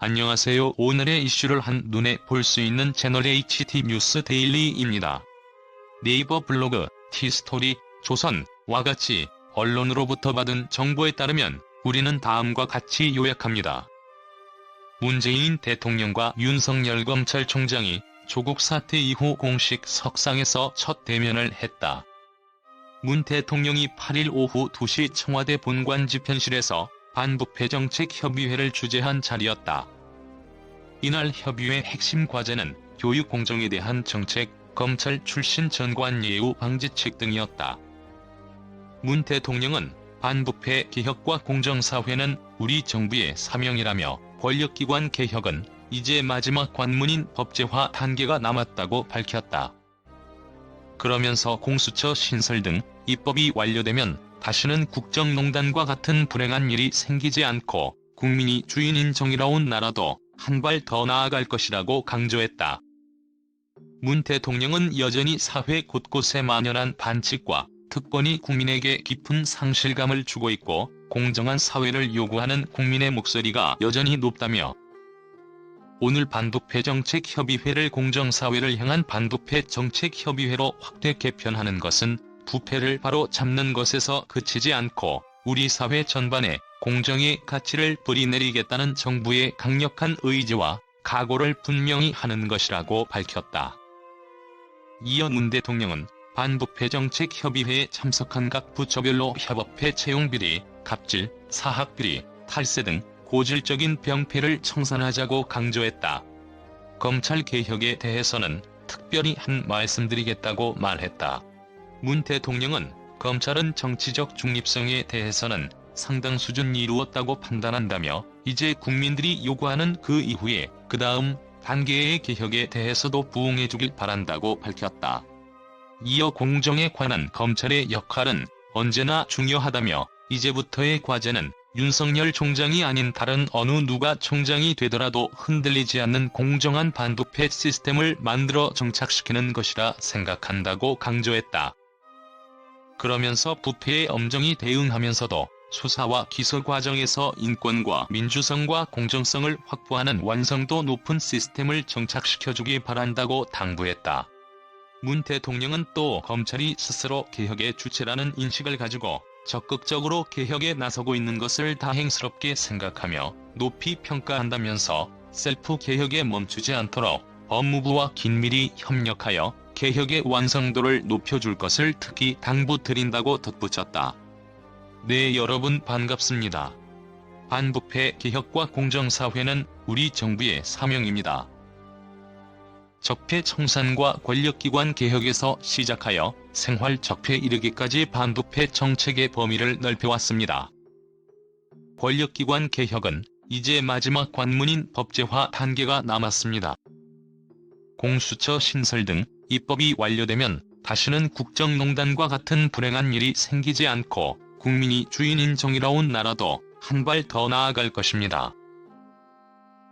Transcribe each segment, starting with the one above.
안녕하세요. 오늘의 이슈를 한눈에 볼 수 있는 채널 HT 뉴스 데일리입니다. 네이버 블로그, 티스토리, 조선와 같이 언론으로부터 받은 정보에 따르면 우리는 다음과 같이 요약합니다. 문재인 대통령과 윤석열 검찰총장이 조국 사태 이후 공식 석상에서 첫 대면을 했다. 문 대통령이 8일 오후 2시 청와대 본관 집현실에서 반부패 정책협의회를 주재한 자리였다. 이날 협의회 핵심 과제는 교육 공정에 대한 정책, 검찰 출신 전관 예우 방지책 등이었다. 문 대통령은 반부패 개혁과 공정사회는 우리 정부의 사명이라며 권력기관 개혁은 이제 마지막 관문인 법제화 단계가 남았다고 밝혔다. 그러면서 공수처 신설 등 입법이 완료되면 다시는 국정농단과 같은 불행한 일이 생기지 않고 국민이 주인인 정의로운 나라도 한 발 더 나아갈 것이라고 강조했다. 문 대통령은 여전히 사회 곳곳에 만연한 반칙과 특권이 국민에게 깊은 상실감을 주고 있고 공정한 사회를 요구하는 국민의 목소리가 여전히 높다며 오늘 반부패 정책협의회를 공정사회를 향한 반부패 정책협의회로 확대 개편하는 것은 부패를 바로 잡는 것에서 그치지 않고 우리 사회 전반에 공정의 가치를 뿌리내리겠다는 정부의 강력한 의지와 각오를 분명히 하는 것이라고 밝혔다. 이어 문 대통령은 반부패 정책협의회에 참석한 각 부처별로 협업회 채용비리, 갑질, 사학비리, 탈세 등 고질적인 병폐를 청산하자고 강조했다. 검찰 개혁에 대해서는 특별히 한 말씀드리겠다고 말했다. 문 대통령은 검찰은 정치적 중립성에 대해서는 상당 수준 이루었다고 판단한다며 이제 국민들이 요구하는 그 이후에 그 다음 단계의 개혁에 대해서도 부응해주길 바란다고 밝혔다. 이어 공정에 관한 검찰의 역할은 언제나 중요하다며 이제부터의 과제는 윤석열 총장이 아닌 다른 어느 누가 총장이 되더라도 흔들리지 않는 공정한 반부패 시스템을 만들어 정착시키는 것이라 생각한다고 강조했다. 그러면서 부패에 엄정히 대응하면서도 수사와 기소 과정에서 인권과 민주성과 공정성을 확보하는 완성도 높은 시스템을 정착시켜주기 바란다고 당부했다. 문 대통령은 또 검찰이 스스로 개혁의 주체라는 인식을 가지고 적극적으로 개혁에 나서고 있는 것을 다행스럽게 생각하며 높이 평가한다면서 셀프 개혁에 멈추지 않도록 법무부와 긴밀히 협력하여 개혁의 완성도를 높여줄 것을 특히 당부드린다고 덧붙였다. 네, 여러분 반갑습니다. 반부패 개혁과 공정사회는 우리 정부의 사명입니다. 적폐 청산과 권력기관 개혁에서 시작하여 생활 적폐에 이르기까지 반부패 정책의 범위를 넓혀왔습니다. 권력기관 개혁은 이제 마지막 관문인 법제화 단계가 남았습니다. 공수처 신설 등 입법이 완료되면 다시는 국정농단과 같은 불행한 일이 생기지 않고 국민이 주인인 정의로운 나라도 한 발 더 나아갈 것입니다.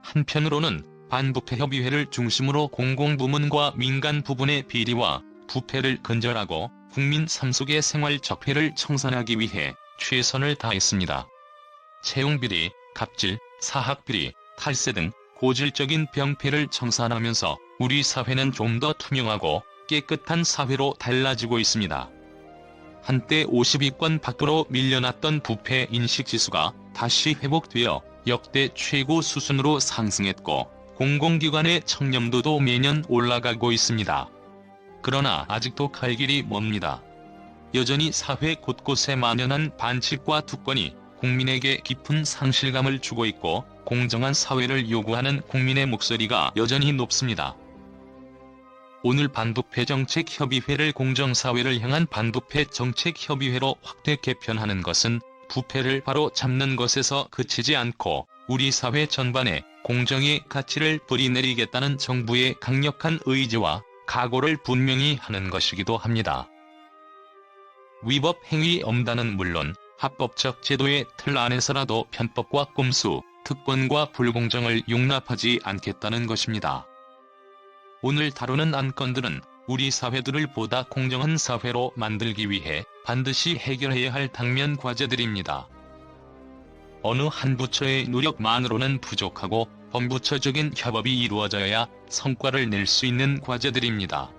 한편으로는 반부패 협의회를 중심으로 공공부문과 민간 부분의 비리와 부패를 근절하고 국민 삶 속의 생활 적폐를 청산하기 위해 최선을 다했습니다. 채용비리, 갑질, 사학비리, 탈세 등 고질적인 병폐를 청산하면서 우리 사회는 좀 더 투명하고 깨끗한 사회로 달라지고 있습니다. 한때 50위권 밖으로 밀려났던 부패 인식지수가 다시 회복되어 역대 최고 수준으로 상승했고 공공기관의 청렴도도 매년 올라가고 있습니다. 그러나 아직도 갈 길이 멉니다. 여전히 사회 곳곳에 만연한 반칙과 특권이 국민에게 깊은 상실감을 주고 있고 공정한 사회를 요구하는 국민의 목소리가 여전히 높습니다. 오늘 반부패 정책협의회를 공정사회를 향한 반부패 정책협의회로 확대 개편하는 것은 부패를 바로 잡는 것에서 그치지 않고 우리 사회 전반에 공정의 가치를 뿌리내리겠다는 정부의 강력한 의지와 각오를 분명히 하는 것이기도 합니다. 위법 행위 엄단은 물론 합법적 제도의 틀 안에서라도 편법과 꼼수, 특권과 불공정을 용납하지 않겠다는 것입니다. 오늘 다루는 안건들은 우리 사회들을 보다 공정한 사회로 만들기 위해 반드시 해결해야 할 당면 과제들입니다. 어느 한 부처의 노력만으로는 부족하고 범부처적인 협업이 이루어져야 성과를 낼 수 있는 과제들입니다.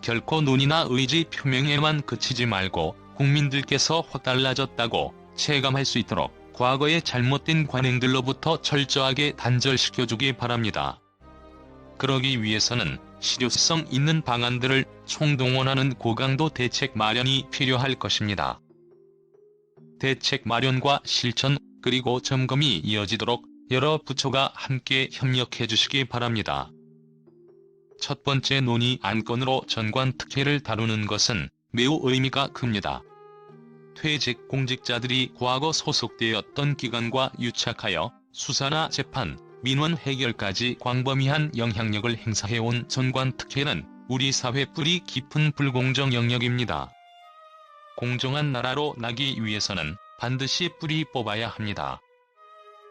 결코 논의나 의지 표명에만 그치지 말고 국민들께서 확 달라졌다고 체감할 수 있도록 과거의 잘못된 관행들로부터 철저하게 단절시켜주기 바랍니다. 그러기 위해서는 실효성 있는 방안들을 총동원하는 고강도 대책 마련이 필요할 것입니다. 대책 마련과 실천 그리고 점검이 이어지도록 여러 부처가 함께 협력해 주시기 바랍니다. 첫 번째 논의 안건으로 전관특혜를 다루는 것은 매우 의미가 큽니다. 퇴직 공직자들이 과거 소속되었던 기관과 유착하여 수사나 재판, 민원 해결까지 광범위한 영향력을 행사해온 전관특혜는 우리 사회 뿌리 깊은 불공정 영역입니다. 공정한 나라로 나기 위해서는 반드시 뿌리 뽑아야 합니다.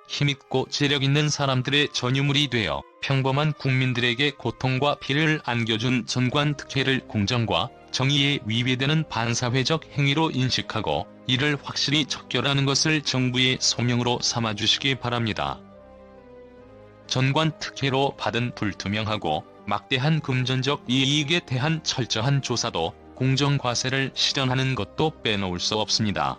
힘있고 재력있는 사람들의 전유물이 되어 평범한 국민들에게 고통과 피해를 안겨준 전관특혜를 공정과 정의에 위배되는 반사회적 행위로 인식하고 이를 확실히 척결하는 것을 정부의 소명으로 삼아주시기 바랍니다. 전관특혜로 받은 불투명하고 막대한 금전적 이익에 대한 철저한 조사도 공정과세를 실현하는 것도 빼놓을 수 없습니다.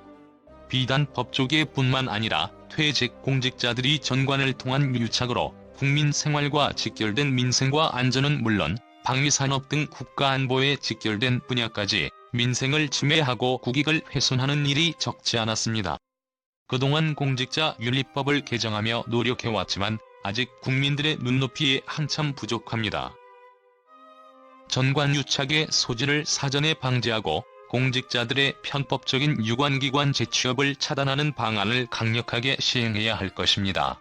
비단 법조계뿐만 아니라 퇴직 공직자들이 전관을 통한 유착으로 국민 생활과 직결된 민생과 안전은 물론 방위산업 등 국가안보에 직결된 분야까지 민생을 침해하고 국익을 훼손하는 일이 적지 않았습니다. 그동안 공직자윤리법을 개정하며 노력해왔지만 아직 국민들의 눈높이에 한참 부족합니다. 전관유착의 소지를 사전에 방지하고 공직자들의 편법적인 유관기관 재취업을 차단하는 방안을 강력하게 시행해야 할 것입니다.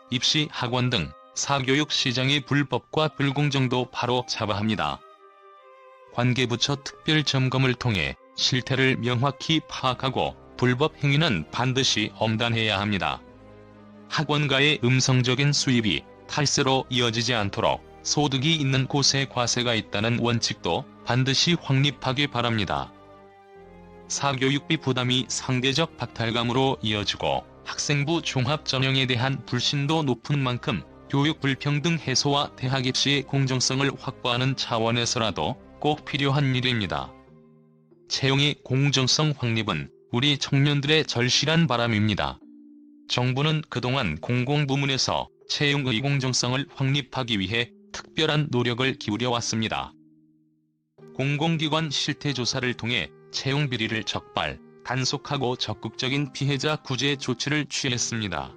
입시, 학원 등 사교육 시장의 불법과 불공정도 바로 잡아야 합니다. 관계부처 특별점검을 통해 실태를 명확히 파악하고 불법 행위는 반드시 엄단해야 합니다. 학원가의 음성적인 수입이 탈세로 이어지지 않도록 소득이 있는 곳에 과세가 있다는 원칙도 반드시 확립하기 바랍니다. 사교육비 부담이 상대적 박탈감으로 이어지고 학생부 종합전형에 대한 불신도 높은 만큼 교육 불평등 해소와 대학 입시의 공정성을 확보하는 차원에서라도 꼭 필요한 일입니다. 채용의 공정성 확립은 우리 청년들의 절실한 바람입니다. 정부는 그동안 공공부문에서 채용의 공정성을 확립하기 위해 특별한 노력을 기울여 왔습니다. 공공기관 실태조사를 통해 채용 비리를 적발, 단속하고 적극적인 피해자 구제 조치를 취했습니다.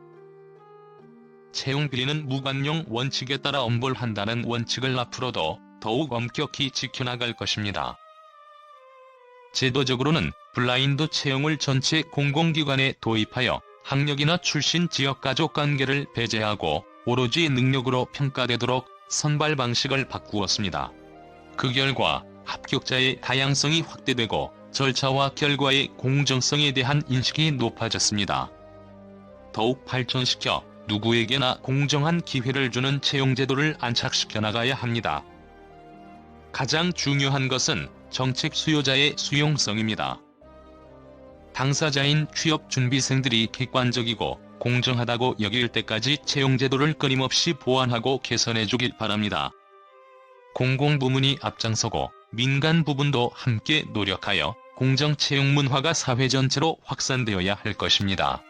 채용 비리는 무관용 원칙에 따라 엄벌한다는 원칙을 앞으로도 더욱 엄격히 지켜나갈 것입니다. 제도적으로는 블라인드 채용을 전체 공공기관에 도입하여 학력이나 출신 지역 가족 관계를 배제하고 오로지 능력으로 평가되도록 선발 방식을 바꾸었습니다. 그 결과 합격자의 다양성이 확대되고 절차와 결과의 공정성에 대한 인식이 높아졌습니다. 더욱 발전시켜 누구에게나 공정한 기회를 주는 채용제도를 안착시켜 나가야 합니다. 가장 중요한 것은 정책 수요자의 수용성입니다. 당사자인 취업준비생들이 객관적이고 공정하다고 여길 때까지 채용제도를 끊임없이 보완하고 개선해주길 바랍니다. 공공부문이 앞장서고 민간 부분도 함께 노력하여 공정채용 문화가 사회 전체로 확산되어야 할 것입니다.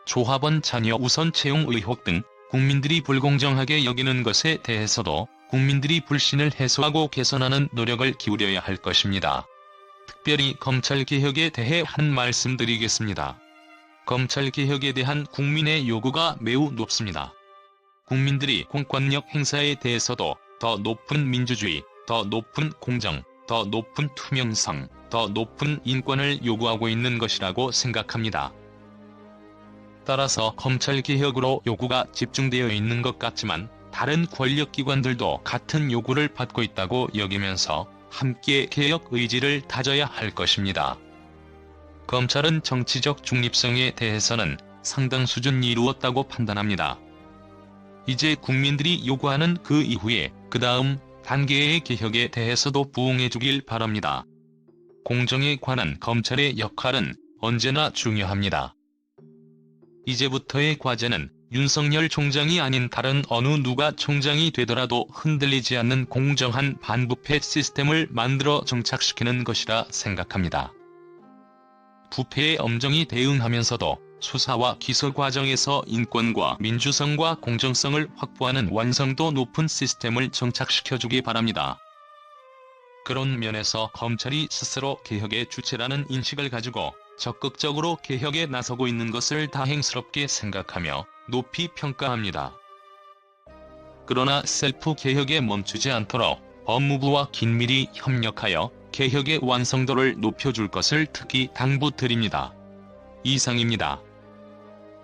조합원 자녀 우선 채용 의혹 등 국민들이 불공정하게 여기는 것에 대해서도 국민들이 불신을 해소하고 개선하는 노력을 기울여야 할 것입니다. 특별히 검찰개혁에 대해 한 말씀 드리겠습니다. 검찰개혁에 대한 국민의 요구가 매우 높습니다. 국민들이 공권력 행사에 대해서도 더 높은 민주주의, 더 높은 공정, 더 높은 투명성, 더 높은 인권을 요구하고 있는 것이라고 생각합니다. 따라서 검찰개혁으로 요구가 집중되어 있는 것 같지만 다른 권력기관들도 같은 요구를 받고 있다고 여기면서 함께 개혁 의지를 다져야 할 것입니다. 검찰은 정치적 중립성에 대해서는 상당 수준 이루었다고 판단합니다. 이제 국민들이 요구하는 그 이후에 그 다음 단계의 개혁에 대해서도 부응해 주길 바랍니다. 공정에 관한 검찰의 역할은 언제나 중요합니다. 이제부터의 과제는 윤석열 총장이 아닌 다른 어느 누가 총장이 되더라도 흔들리지 않는 공정한 반부패 시스템을 만들어 정착시키는 것이라 생각합니다. 부패에 엄정히 대응하면서도 수사와 기소 과정에서 인권과 민주성과 공정성을 확보하는 완성도 높은 시스템을 정착시켜주기 바랍니다. 그런 면에서 검찰이 스스로 개혁의 주체라는 인식을 가지고 적극적으로 개혁에 나서고 있는 것을 다행스럽게 생각하며 높이 평가합니다. 그러나 셀프 개혁에 멈추지 않도록 법무부와 긴밀히 협력하여 개혁의 완성도를 높여줄 것을 특히 당부드립니다. 이상입니다.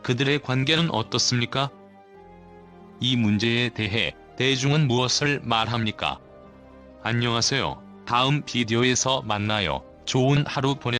그들의 관계는 어떻습니까? 이 문제에 대해 대중은 무엇을 말합니까? 안녕하세요. 다음 비디오에서 만나요. 좋은 하루 보내